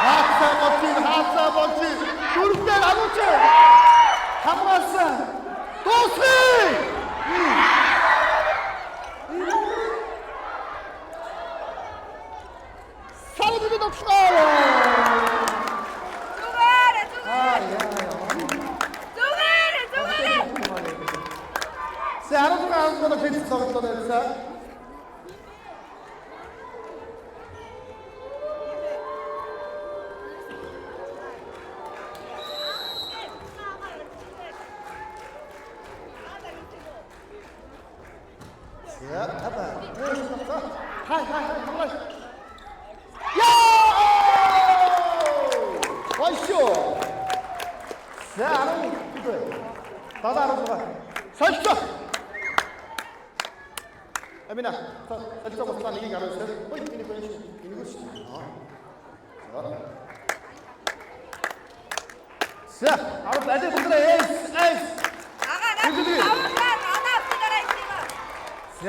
하사 멋진 둘대 나누지 함가스 도스 사우디비 덕수가 Se arasında ağzına da fetih sağlıkta derse. Ya, apa? Hai, hai. Ya! Başlıyor. Se arasında tutuyor. Daha arasında. Saçma. Amina, 살짝 벗어나 이게 가면 있어요. 이거 보여주시. 이거 시. 자, 아무 빨리 분들아, 에이스. 나가 쓰다라 이거. 자.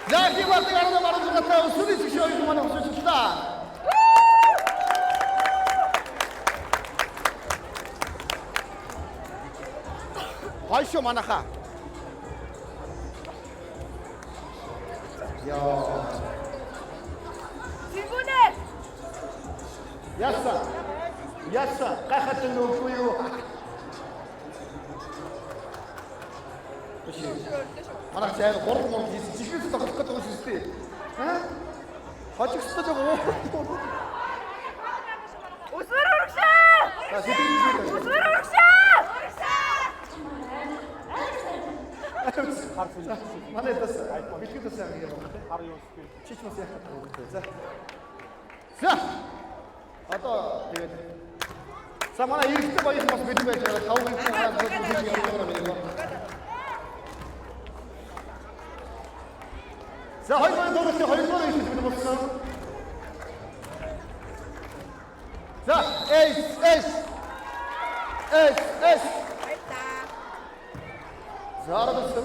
자, 이거 왔다 가는 말은 좀 갔다. 수비 즉시어 이거만 없어집시다. 아이쇼 마나카. 야. 질문해. 야싸. 까같은 거 없고요. Ana saya korku mau jisik itu tak ketemu sisti, Hacik sudah jago. 우스르륵샤. Mana itu sah? Bikin itu sah dia. Cici masih ada. Sah. Atau dia. Sama mana ini kita bayar masuk bikin bayar. Tahu ini orang 자, 허리손에 넣어주세요. 허리손에 있으시면 보세요. 자, 에이스. 자, 알아봤어.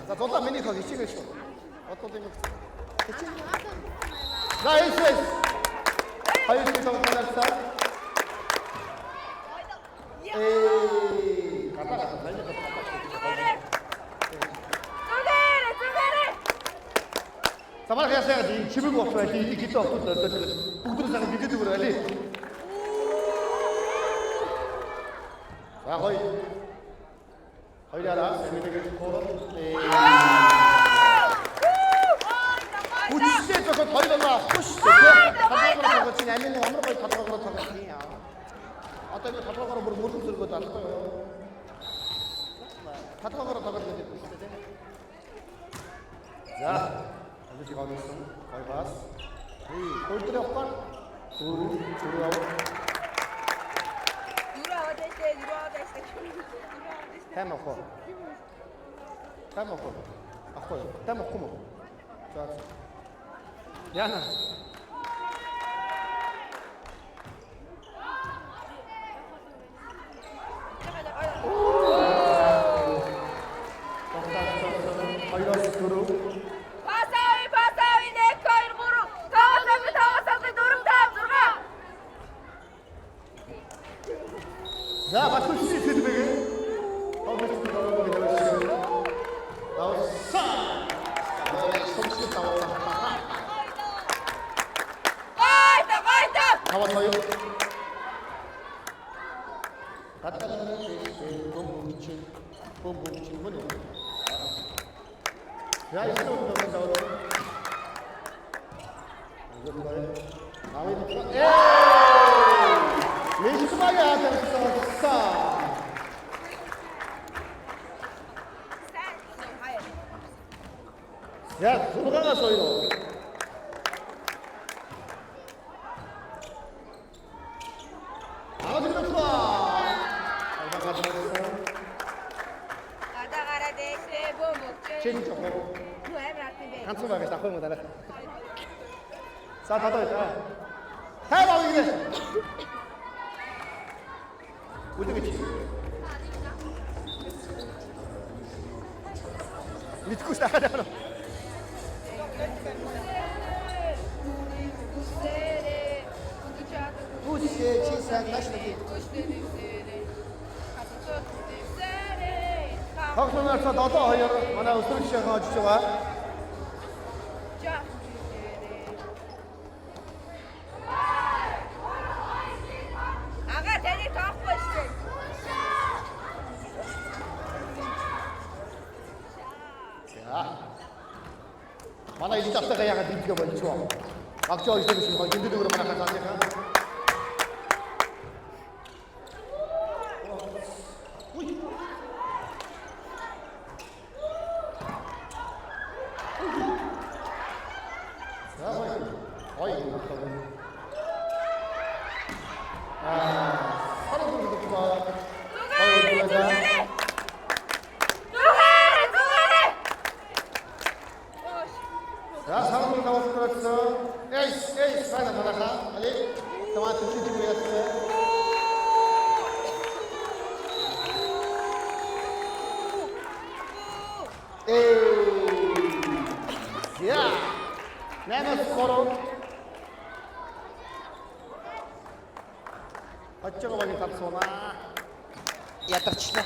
자, 저도 미니 거기 찍으시오. 어떤 데 자, 에이스. 하이스 정답. 에이, 가다. Sama kaya saya di Cibubur waktu di kita putus sangat begitu berali. Saya ada, saya minta koran. Push je jauh thoi dah, push. Kata orang kau cina ini orang kau kata orang thoi ni ya. Atau itu kata orang bermutu surga tak apa. Kata orang thoi ni. Ya, ada sih kau misal, kau pas. Kau itu apa? Curu awak. Temako. Aku. Temako mo. Yana. 바사위 내 거일 무릎. 타와사비 누름 다음 들어가. 자, 맞고 시작 되게. Таван хоёр. Гадаад бомбомчин мөн. Яа ის რომ დავდაო. Авид. Мишмая атэрсэн. Я зургаас ойлоо. Ганцхан байгаа давах юм дараа. За татаа. Тай баг ингэ. Үдгэж. Мэдгүй шахаад. Үсээ чи сайн ташлаа. Хагнаар цаад одоо хоёр манай өсвөрч хааж байгаа. Манай ил тавтайгаа яагаад бэлтгээ болж байгаа. Агчаа их юм шиг гиндэг өөр манай хатаа яа. Ой. Ой. Отчего не tapsona. Ятарчлаа.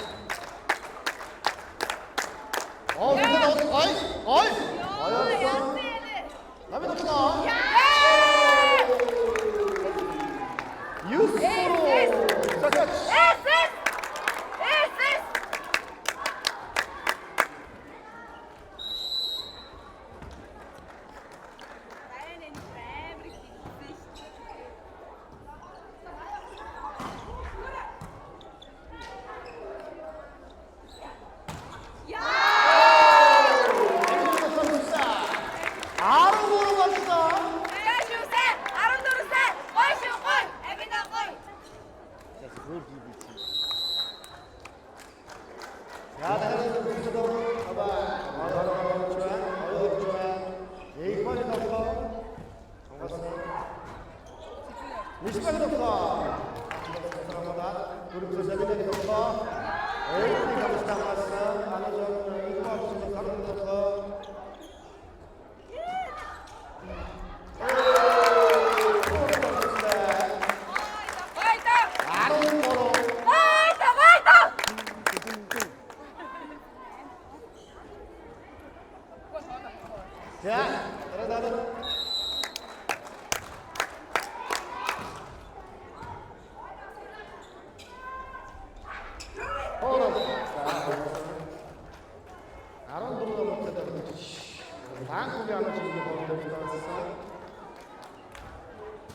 Ой. Намайг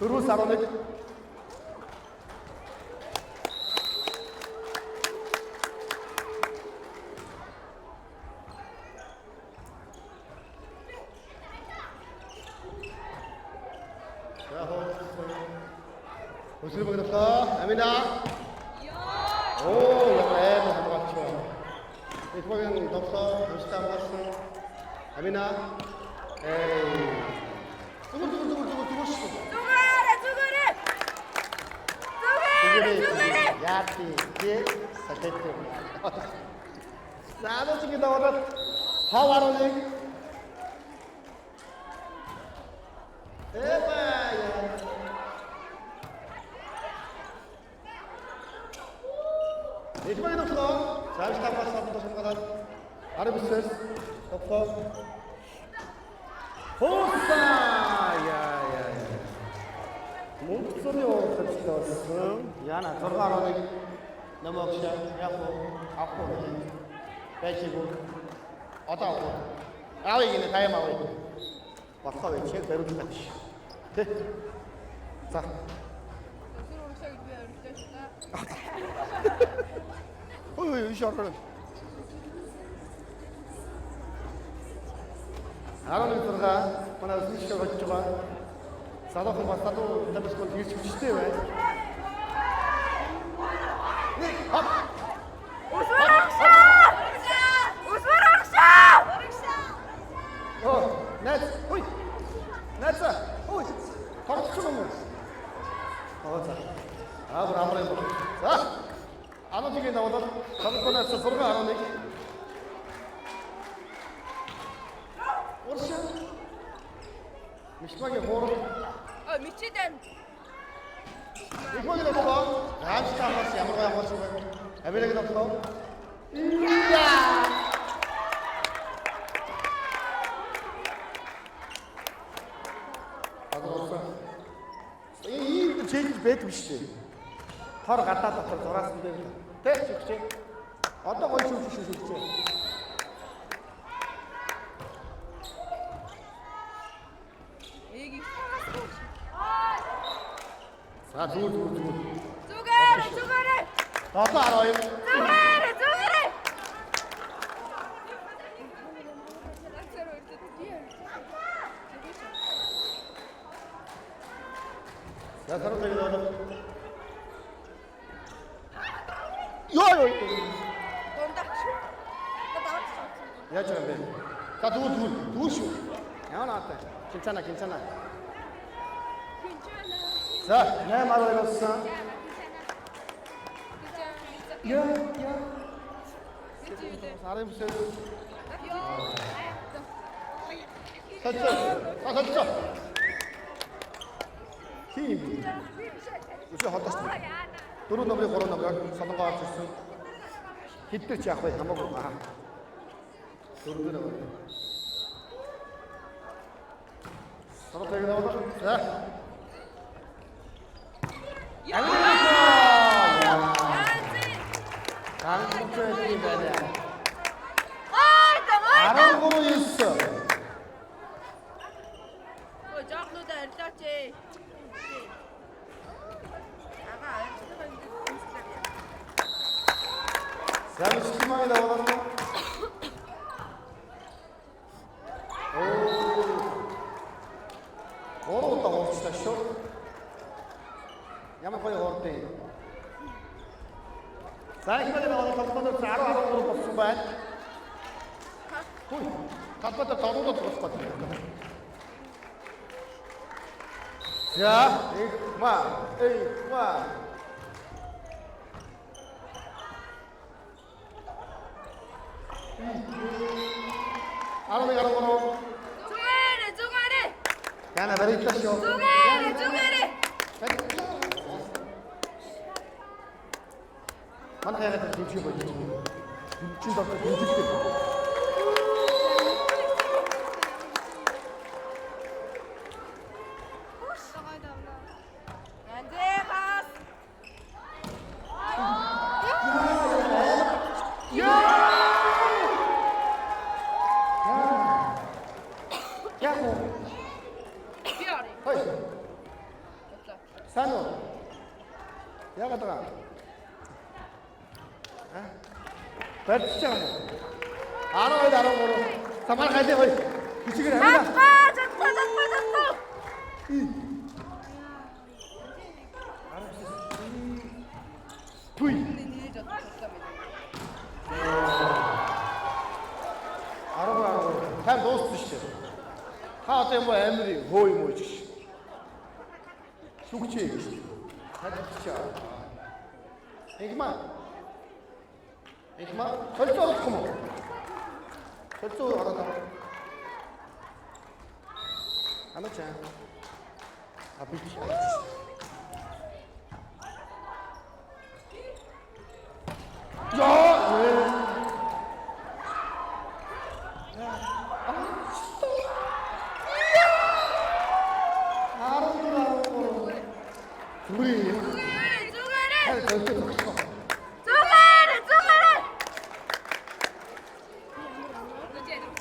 Terus aronik. Usul berapa? Amina. Oh, yang lain berapa cuma? Itu yang doktor, Ustaz Hasan. Amina. Яати тий сатэт. Саадч гэдэг бол хаваруулыг Ичмэг доктор, цааш тавхаас авах шалгалаад арбисээс доктор. Хооса яа. Мөнгөцөний уурхалсан. Яна 6-1 намагш яг авах байшгүй. Одоо авах. Аавыг нэ тайм авъя. Болохоо байж бариулах гэж. Тэ. За. Ой, шороо. Араа нэрга манай үсгэж болж байгаа. Салаахан басадуу тамисгол ирж хүчтэй байна. Нэг хоп. Оо, нет. Ой. Нэца. Ой. Торцсон юм. Аа за. Амраа. За. Анотигийн даваад салбанаас 6-11. Уршаа. Мишмагийн хоороо. Мичидэн. Мишмагийн хоороо. Гаамстаас ямар гайхалтай юм бэ? Америкийн хоороо. Яа. Ийм чийж байдаг биш үү? Хор гадаад дотор зураас нь дээр. Тэ чигчээ. Одоо гоё шүүжээ. За зүгээр. Зүгээр. Дотоо 12. Зүгээр. За тартай гэдэг. Йоо. Яаж юм бэ? За дүүр шүү. Яа наатай. Кинцана. За 8-12 болсон. Яа. Сарым сэв. Хатцаа. Хин. Үгүй хатаас. 4 номрын 3 номроор солонгоо авч ирсэн. Хэдтэй ч яах вэ? Хамаагүй баа. 4 номер. Сартай гэдэг. За. Ганцхан байна. Арангуу юус. Ой, жааχνууд арилаач ээ. Замчмаа даваад. Оо таавч шүү. Ямар гоё хоортой. Сайхмаа даваад толгойд 10-13 болсон байна. Хүй, талбайд дөрөвд болох байна. За, ма. 11. Зүгээр. Яна барилдаа шүү. Зүгээр. Манай хайртай дэмжиж болж байна. Дэмжиж доктор дэмжиж. Янзэхас. Яако. Биари. Хой. Сано. Яагаад байгаа? Барьцсан. 12-13. Самар хайлаа хой. Хичгээр хамаа. Чадтаа. Туй. 10. Тань дууссан шүү дээ. Та одоо юм амир хөө юм уу гэж. Шүгчээ гэж. Хадчаа. Игма. Солилцоо болох юм уу? Солилцоо ороод. Амачаа. Абич.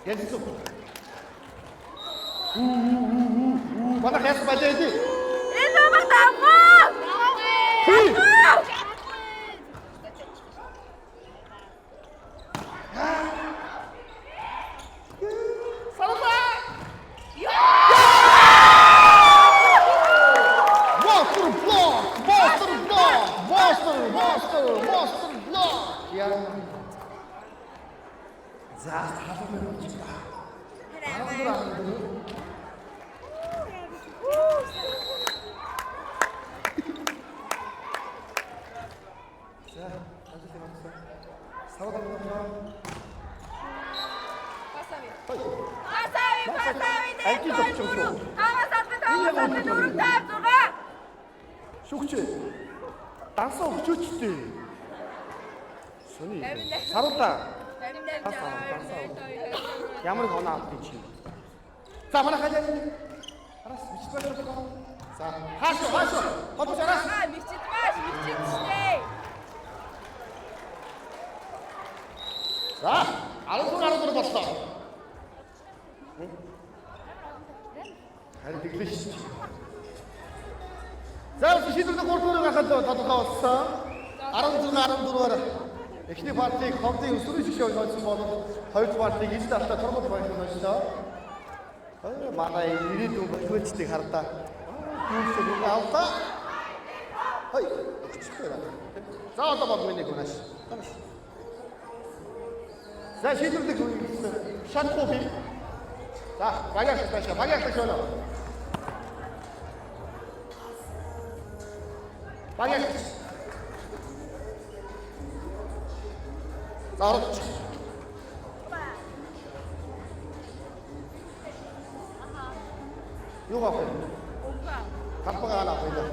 Jetzt so. Mana khas baca ini? Itu pertama. Monster block. Ya. Zat apa memang? Шүгч. Дансаа өгчөөчтэй. Сони. Саруудаа. Ямар гоноо авчих чи. За манай хажаа. Арас бичвэр байгаа. За хаашаа. Хадууч арас. Мичит штэ. За 14 боллоо. Харин тэглэж чи. За шийдвэрлэх 3 дуурайг хахад тодорхой болсон. 14-14-оор эхний партийг ховдын өсвөрийн жишээ хойсон бол хоёр партийг ижил автаа турмал байсан боллоо. Манай ирээдүйн боловчдыг хардаа. Юусэн үг авлаа. Хой. За одоо бол миний гунаш. За шийдвэрлэх шатгүй би. За багаж шоно. Багаж. Зарч. Юу гэх вэ? Хаппага на хоёул.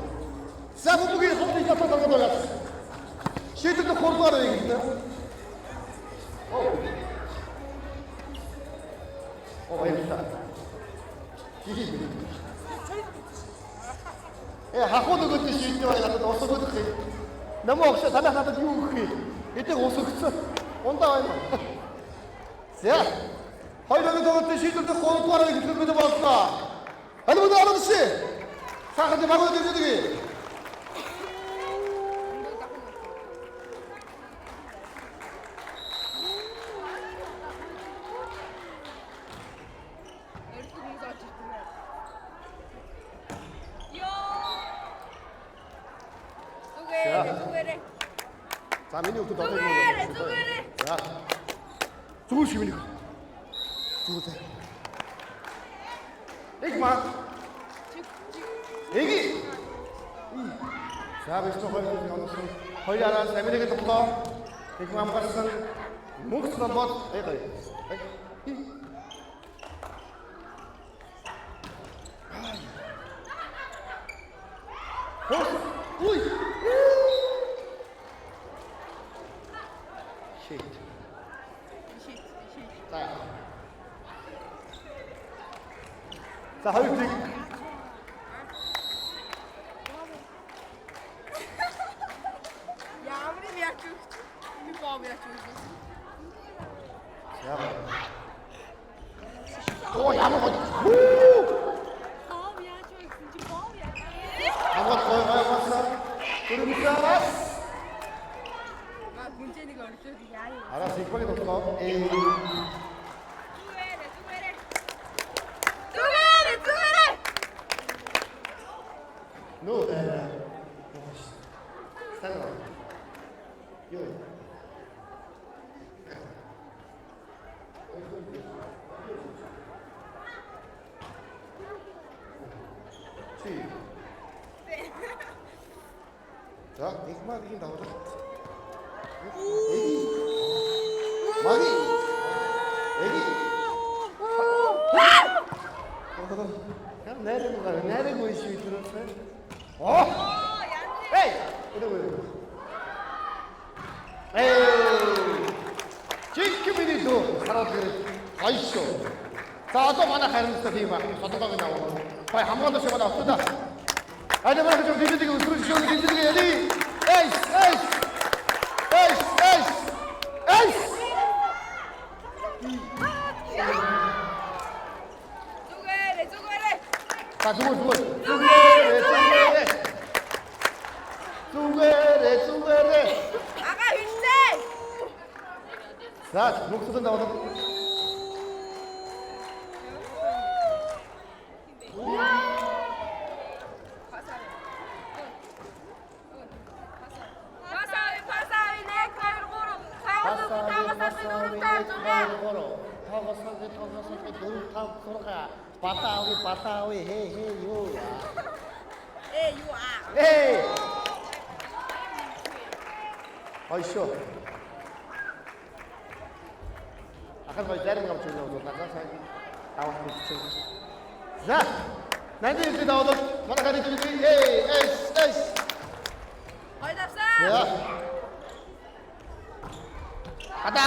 За бүгд хөвдөж татдаг. Шийдвэрлэх 3 дугаар юм дээ. баярлалаа. Хахууд өгөөд шийдэж байгаа надад ус өгөх юм. Намаа огш танах надад юу өгөх юм? Эдэг ус өгсөн. Ундаа байна. За. Хоёрын өгөөд шийдэлдэх 3 дугаарыг хэлбэл боллоо. Аль аргач. Сахад багууд өгдөг. За миний өгдөг одоо юу? За. Зүгээр шиг миний. Зүгээр. Игма. Эги. За биш тохой онсон. Хоёр араас Америкт тоглоо. Игма амгарсан. Мөнгөс нобод эгэ. Ой. Shit. За хоёр тийг. Ямар юм яач вэ? Би боо яач вэ? За. Оо ямар гоо. Боо яач вэ? Чи боо яач. Аваад гой гойгоосаа. Түрэмсээс. Гүнжэнийг орчууд яа юу? Араа сиквали тоглоо. No, stand up. Yo. Чи. За, ихмаагийн давлаа. Маги. Эги. Нэрэг үе шийдвэрлэв. Оо! Эй! Эй! Чикмини дөө хараад ирээ. Айшоо. За одоо манай харимттай тийм аа. Содогоог нь аваа. Бай хамгаалж яваад автаа. Hadi bakalım dinledik usulü şunu dinledik hadi. Eş eş. Eş eş. Eş. Зүгээрээ. 자, зүгээрээ. Зүгээрээ. Ага хүнтэй. За, нүгсүдэн даваад. Пасави 1 2 3 4 Батави хей юу. юу аа. Эй. Айшо. Ахад гой зарим авч өгнө үү надаас тавах гэж. За. Надад энэ даваад манай гарыг хэлээ. Эс. Ойдавсан. За. Ата.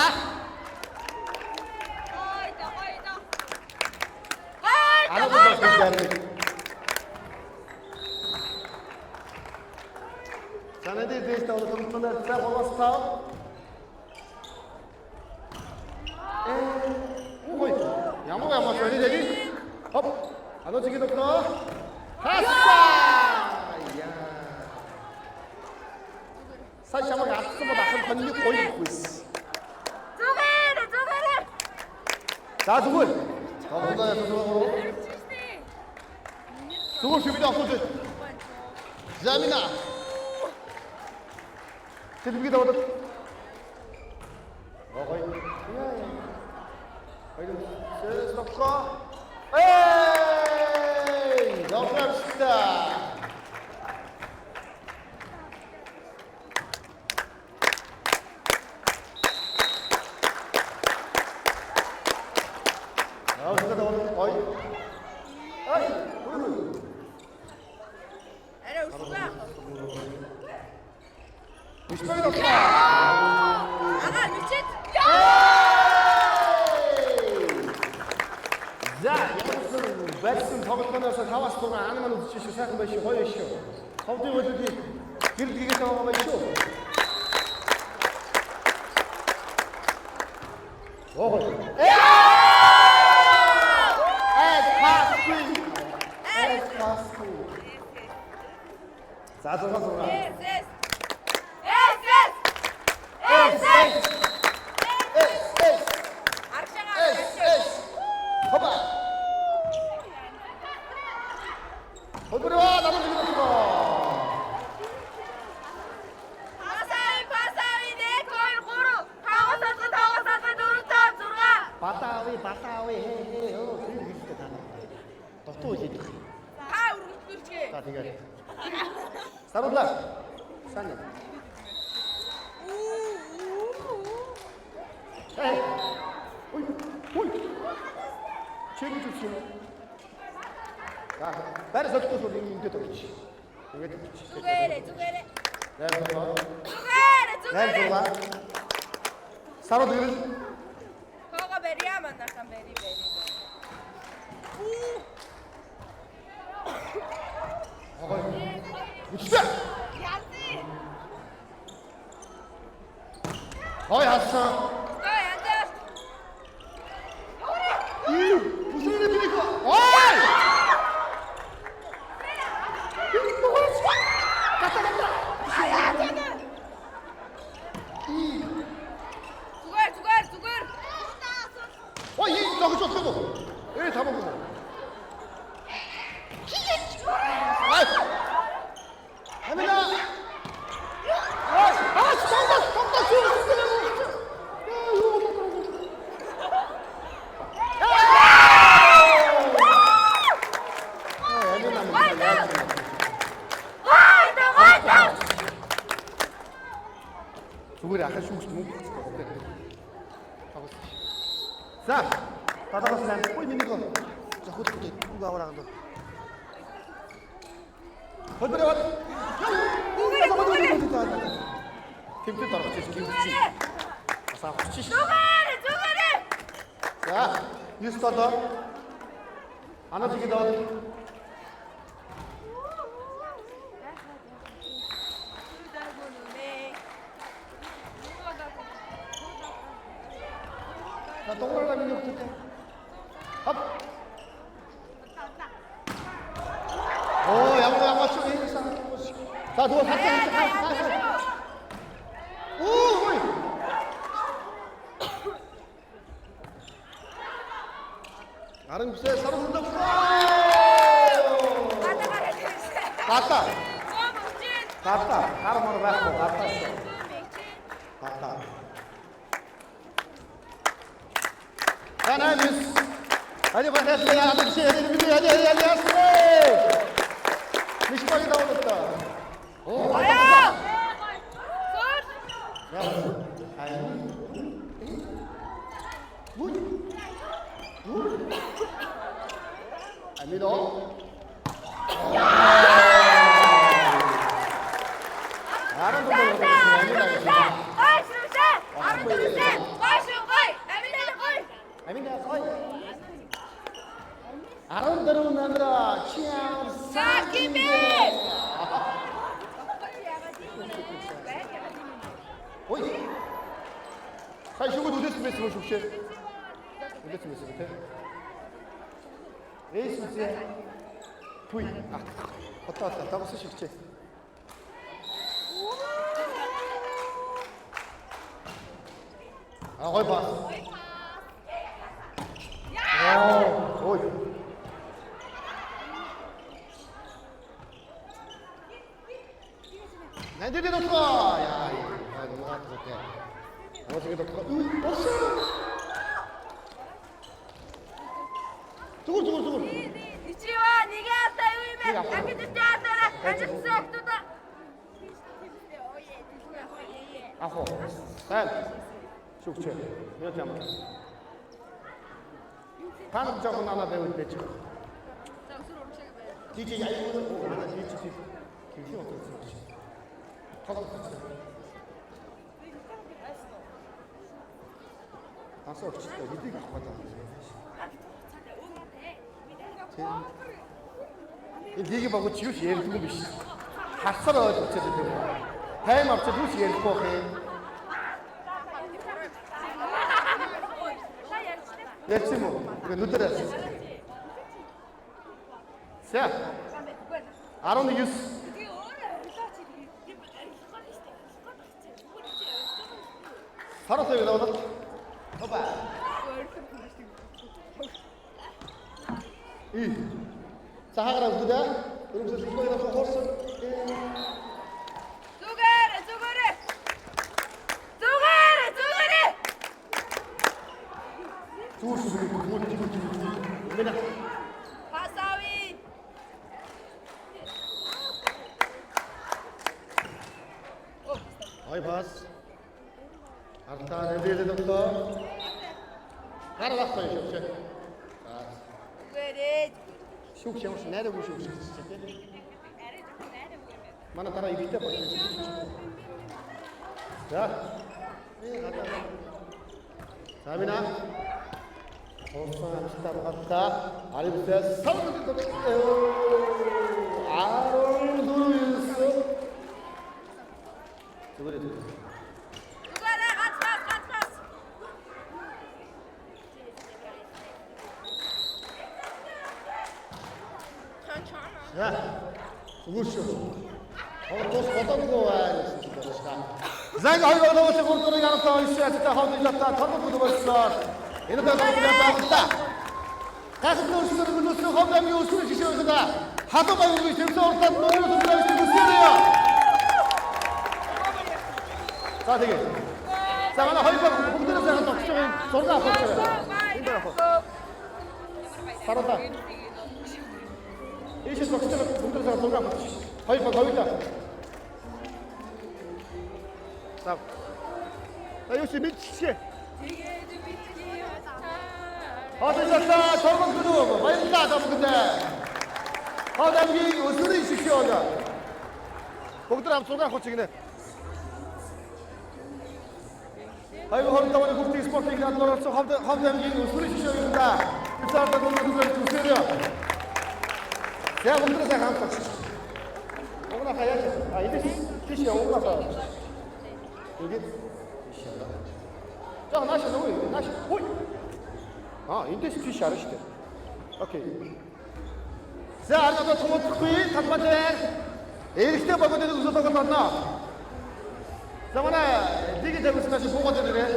Санади дэст аваад томтоноор цаг болоостай. Ой, ямар соёлтой. Хоп. Аночиг доктор. Хасса. Я. Сайшамаг атсан бол ахын конник гоёхгүй. Зүгээрээ. За зүгээр. Тавдаа зүгээр. Зүгээр шивдэ авах үү? Замина. Тэдбиг даваад. Ой. Haydi. Ses dokka. Ey! Dobrasta. Ağzına da olur. Ay. Ay. Аре усгаа. Üçte bir dokka. Ага бичээд. За, байсан тоглолтоноос 5-аас 6 ан маань үзчих шүү. Сайхан байж шүү. Гоё шүү. Ховдын хөлөгийг гэрэлгээд байгаа байх шүү. Ого. За, зураг. Эс. Арчагаа. Хоба. Хобро намайг хэлчихо. Пасави 1 2 3 5 Батави хей оо хэлдэг тань. Дотоо хэлдэг. Та үргэлжлүүлжээ. За тэгээд. Сарудлаа. Саня. Эй. Ой. Чиг зүсүү. За, барь солихгүй бол ингээд өгч. Тэгээд Зүгээрээ. Найзлаа. Сарууд ирэл. Кого берия манайхан бери. Агай. Үчтэй. Ой хасан. Ой андаа. Бүсрээ биник. Ой! Зүгээр. Ой, зогсож байгаа. Тамаагүй. Ай! Амина! Ай! Том. Зүгээр ахаш шүүгч мөнгө өгөх. За, татагаас нэр. Ой, миний гоо. Зохиод үг аваад байгаа. Хөлбөрөөд. Тэмцээд орох гэж гинцээ. Асаа хүчиш. Зүгээрээ. За, 9 тодор. Анаа тэгээд аваад. 자, 동그라미 민혁부터. 업. 오, 양마 쭉 해. 자, 누워 같이 가. 오, 어이. 나름 글쎄 서로 흔다. 갔다. 갔다. 가르마로 갔고 갔다. 갔다. 하나 미스. 아니 반했어. 야, 아저씨. 아니. 미스 빨리 나오겠다. 오, 뭐야? 야, 아이. 아미도. 나는 좀 아름다운 남자 취향 사기비! 오이 자 이거 누구 됐으면 혹시 누구 됐으면 돼 에이스 제 부이 아 왔다 다고 쓰시지 아 거기 봐 오, 오이 나이들이 넣고 야 넘어갔다 그때 나머지게 넣고 없어 두글 이치와 네가 왔다 의미 나게 듣지 않더라 아직 수업도다 아호 셋 숙제 이렇게 하면 방금 적은 하나 배울 때죠 DJ 야이거는 하나 DJ 김신 어떻게 아, 써, 진짜 이들이 갖고 왔다. 이게 뭐고 지우시 얘를 두고 미시. 다 썰어 어쩌든 되고. 해임 없지 두시 얘를 꼭 해. 예치 뭐 이거 누더랬어. 자, 아론의 유스. 살았어요 여기 나오다. 봐봐. 이. 자 하가랑 누다. 여기서 중간에 나서 horse. 두글. 그냥. 바사위. 어이 봤어. 알타 레디에 됐다. 가라 왔어요, 쇼크. 아. 그래. 쇼크 혹시 내려고 쇼크. mana 따라 이때 봐. 자. 예, 갔다. 자민아. 어서 스타로 갔다. 아리부터 사우드 아롤 누르스. 그거래. 자, 수고쇼. 도스 어떤 거 와야 زنگ های بالا باشه خورد رو تا ایشت تا حاضر جاتا تا بود باشد اینو تا بود تا خاص نوشته رو نوشته خواب نمیوشه چی شده ده حتی با اون میشه تو تا نمیوشه تو نمیشه بسیاره تا دیگه زمان های بالا خورد رو زنگ تا چه سردا خورد این برا خورد سردا ایشت تا چه خورد رو زنگ سردا خورد های بالا هایتا 자, 역시 미치게. 됐다. 저건 그도 많이 나 잡은 건데. 남기 우스리 있으시오. 거기들 앞 쏘가 고치기네. 아이고 허리다원의 국제 스포츠 기간 돌아서 남기 우스리 있으시오입니다. 입사한다 동료들 주세요. 제가 오늘은 제가 한 거. 오늘 가야지. 아 이제 티시야 오늘 가서. 여기 자 나시 너무 나시 호이 эндээс биш харна шүү дээ. Окей. За аргадаа томоохгүй талбайд эрэгтэй богоны үзүүлэг болно. За манай дээг тавьсан богод ирээ.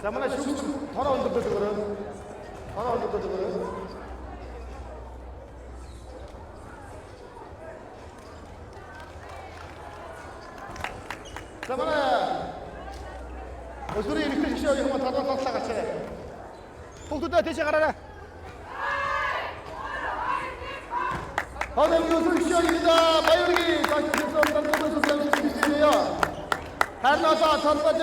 За манай шүүгч тороо өндөрдөг өрөө. Тороо өндөрдөг өрөө. За манай өсвөрийн эрэгтэй гişээ юм талбарлалаа гачаа. Бүгдээ тийш гараарай. Хадам өсвөр гişээ юм баяргийн тагтсан талбарлалаас самжиж харнаасаа талбайд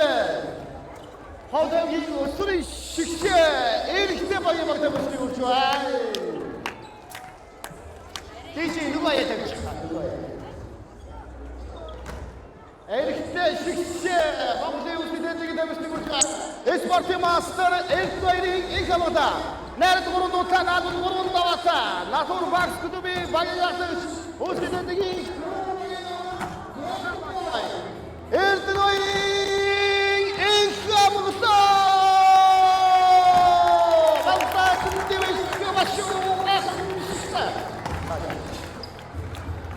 хадам өсвөрийн гişээ эрэгтэй баяр багтаа босч өгч бай. Тийш 누가 яадаг гэж байна. Эрэгтэй гişээ багтаа үстэдэг дэмждэг гэж байна. Спортын мастер эрэгтэй их хамгаалаа. Найрад гурван дутаа наад гурван даваасаа. Натур багс клуби багийнаас үстэдэг эрэгтэй их хамгаалаа.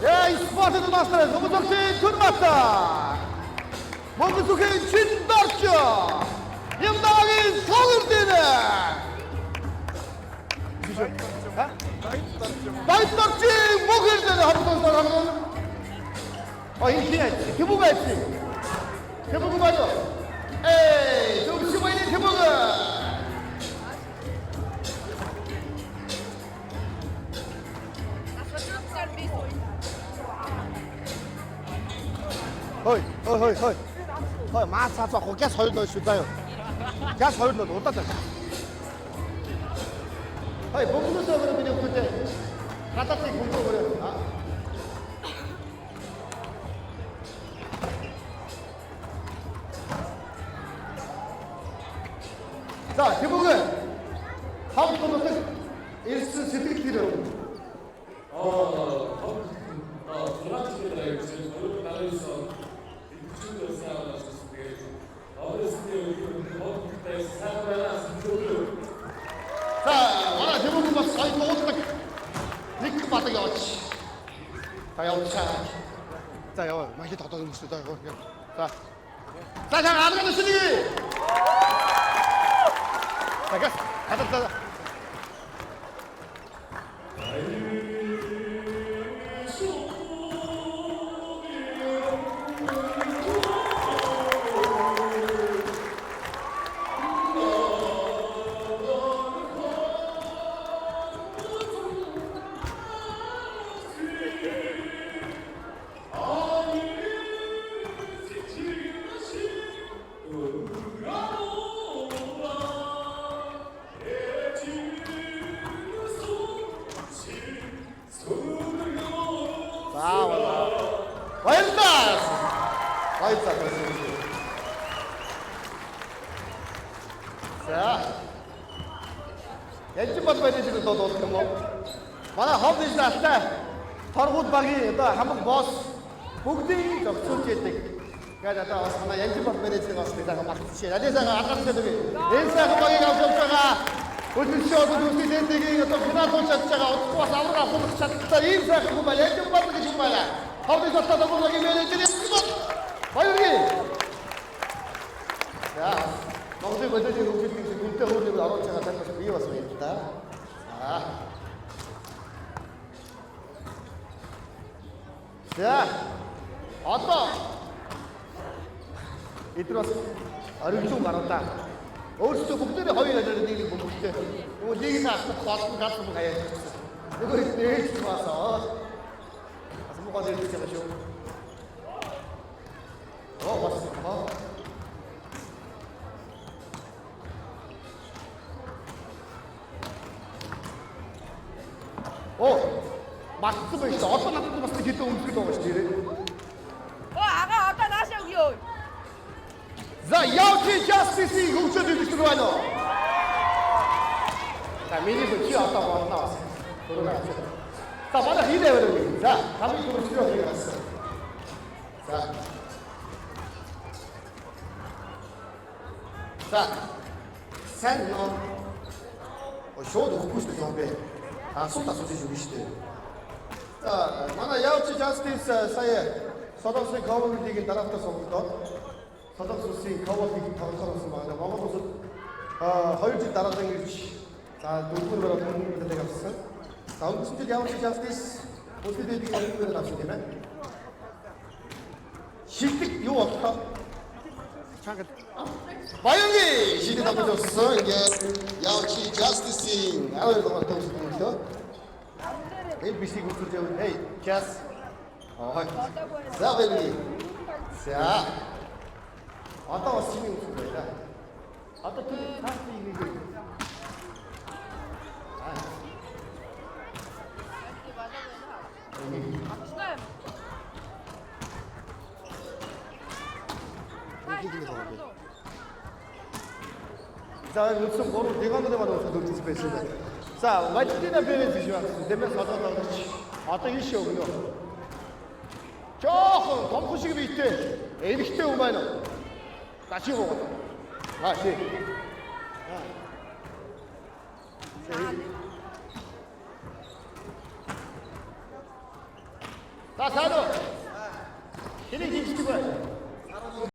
Я спортын мастер зөмсөлийн турмата. Монгол чиндарч. Ямдагийн тоглолтын. Байдарч мөгөлдөр хамтдаа. Инхиэт тэбугэт. Тэбуг байна. зөвшөөрлөний тэбуг. Хой маа цаацахгүй гяс хоёр нөө шүү заяа. Гяс хоёр нөө удаад байна. Хой бүгдөөсөө өөрөө миний өгдөө. Хататыг бүгдөө өөрөө. За тэбүг хавд гомдол ирсэн сэтгэл тэр. За манай тэбүг бас сайн уулдаг. Нэг батаг яваач. Та явуулчаа. За яваа. Маш их дотоод өмсөж байгаа юм. За. За арга нүсний. Тагас. Хатаа. 자, янз бол байж байгаа дуулах юм уу? Манай хов бизнестэй торгууд багийн одоо хамаг босс бүгдийг зохицуулж яадаг. Тэгээд одоо бас манай янз бол менежер бас байгаа магтчихээ. Алисаага алгацдаг би. Энэ сайхан багийг авч явж байгаа. Өдөршөөд үсэлэнтэйг одоо финал болж чадж байгаа. Удахгүй бас авраг авах чадтай ийм сайхан хүн байна. Янз бол гэж юм байна. Хов бизнестэй торгууд багийн менежер баяргийн. За Монголын боловсролын хөгжлийн үнэтэй хөрөлөг оруулж байгаа талбарт бий бас байна та. За. Одоо эдрос ориглон гаруудаа. Өөрсдөө бүгдээ хоёр адаар нэг бөмбөлтэй. Нөгөө нэг хаах хоолн галсан гаяа. Нөгөө нээж басаа. Асуу гоо нээж байгаа шүү. Бас. Магтсан байж та одоо надад бас хэдэн өмсгөл байгаа шүү дээ. Ага одоо нааш өгөө. За явж justice-ийг хөгжөөд өгч байна уу? За миний чи одоо болно бас. 자, 바로 히대버려. 자, 다시 좀 들어오게 갔어. 자. 자. 산 쇼도 붙고 싶어 좀 배. 아, 쏟다 쏟지 좀 있대. 자, 만나 야우치 저스티스 사이에 서덕스 거울을 되긴 따라서부터 서덕스 거울이 당선을 말하자. 먹어서 허일지 따라다니지. 자, 누구를 보는 데 갔어. 다음 진짜 야우치 저스티스 어떻게 되게 거울을 나서면 실직 요 없다. 잠깐. 마영기 시대 담아줬어. 이게 야우치 저스티스 아들 동안 또 있어. Hey, busy go to the hey, Cass. Oh, 자, baby. 자, 아따 왔으면 무슨 거야? 아따 또 다시 이게. 아. 자, 무슨 거로 내가 노래만 넣어서 넣을 수 있어. 자, 마이트리나 변에 드시면 되면 사다가 그렇지. 아따 일시오군요. 조금 덤프식이 있대. 에이비 시대 오마이는 같이 보고. 아, 시. 자, 사도.